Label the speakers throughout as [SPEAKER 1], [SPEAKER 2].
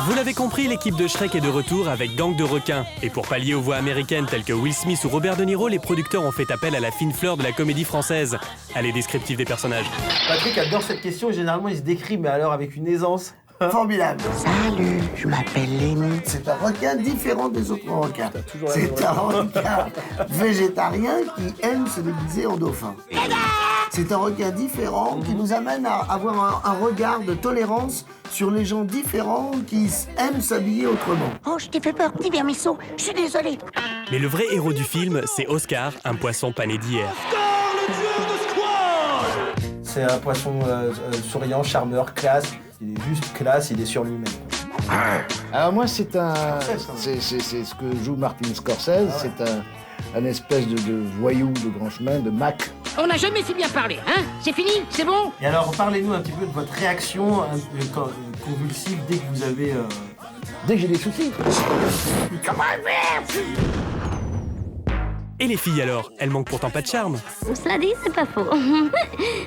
[SPEAKER 1] Vous l'avez compris, l'équipe de Shrek est de retour avec Gang de requins. Et pour pallier aux voix américaines telles que Will Smith ou Robert De Niro, les producteurs ont fait appel à la fine fleur de la comédie française. Allez, descriptif des personnages.
[SPEAKER 2] Patrick adore cette question et généralement il se décrit, mais alors avec une aisance.
[SPEAKER 3] Formidable.
[SPEAKER 4] Salut, je m'appelle Lenny.
[SPEAKER 3] C'est un requin différent des autres requins. C'est un requin végétarien qui aime se déguiser en dauphin. C'est un requin différent qui nous amène à avoir un regard de tolérance sur les gens différents qui aiment s'habiller autrement.
[SPEAKER 4] Oh, je t'ai fait peur, petit vermisseau. Je suis désolé.
[SPEAKER 1] Mais le vrai héros du film, c'est Oscar, un poisson pané d'hier.
[SPEAKER 2] C'est un poisson souriant, charmeur, classe. Il est juste classe, il est sur lui-même.
[SPEAKER 5] Alors moi, c'est ce que joue Martin Scorsese. C'est un espèce de voyou de grand chemin, de Mac.
[SPEAKER 6] On n'a jamais si bien parlé, hein? C'est fini? C'est bon?
[SPEAKER 2] Et alors, parlez-nous un petit peu de votre réaction convulsive dès que vous avez...
[SPEAKER 5] Dès que j'ai des soucis.
[SPEAKER 1] Et les filles alors, elles manquent pourtant pas de charme.
[SPEAKER 7] Cela dit, c'est pas faux.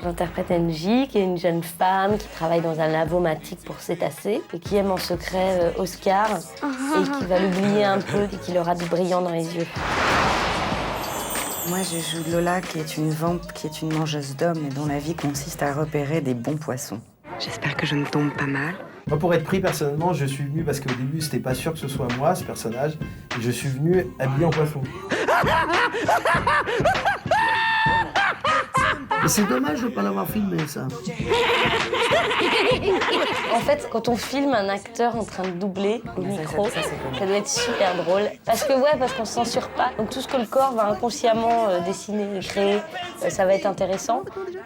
[SPEAKER 7] J'interprète Angie, qui est une jeune femme qui travaille dans un lavomatique pour cétacés et qui aime en secret Oscar et qui va l'oublier un peu et qui aura du brillant dans les yeux.
[SPEAKER 8] Moi, je joue Lola, qui est une vampe, qui est une mangeuse d'hommes et dont la vie consiste à repérer des bons poissons. J'espère que je ne tombe pas mal.
[SPEAKER 2] Moi, pour être pris personnellement, je suis venu parce qu'au début, c'était pas sûr que ce soit moi, ce personnage, et je suis venu habillé en poisson.
[SPEAKER 3] Et c'est dommage de ne pas l'avoir filmé, ça.
[SPEAKER 7] En fait, quand on filme un acteur en train de doubler au micro, ça doit être super drôle. Parce qu'on se censure pas. Donc tout ce que le corps va inconsciemment dessiner, créer, ça va être intéressant.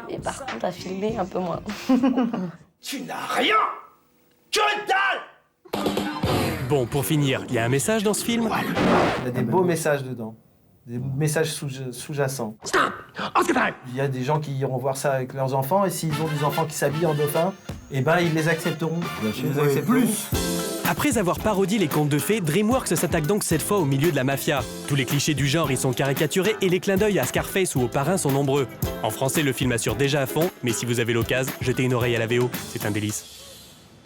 [SPEAKER 7] Et par contre, à filmer, un peu moins.
[SPEAKER 2] Tu n'as rien! Que dalle!
[SPEAKER 1] Bon, pour finir, il y a un message dans ce film.
[SPEAKER 2] Il y a des beaux messages dedans. Des messages sous-jacents.
[SPEAKER 6] Stop! Oscar time!
[SPEAKER 2] Il y a des gens qui iront voir ça avec leurs enfants, et s'ils ont des enfants qui s'habillent en dauphin, eh ben ils les accepteront. Ils les accepteront.
[SPEAKER 1] Après avoir parodié les contes de fées, DreamWorks s'attaque donc cette fois au milieu de la mafia. Tous les clichés du genre y sont caricaturés et les clins d'œil à Scarface ou au Parrain sont nombreux. En français, le film assure déjà à fond, mais si vous avez l'occasion, jetez une oreille à la VO, c'est un délice.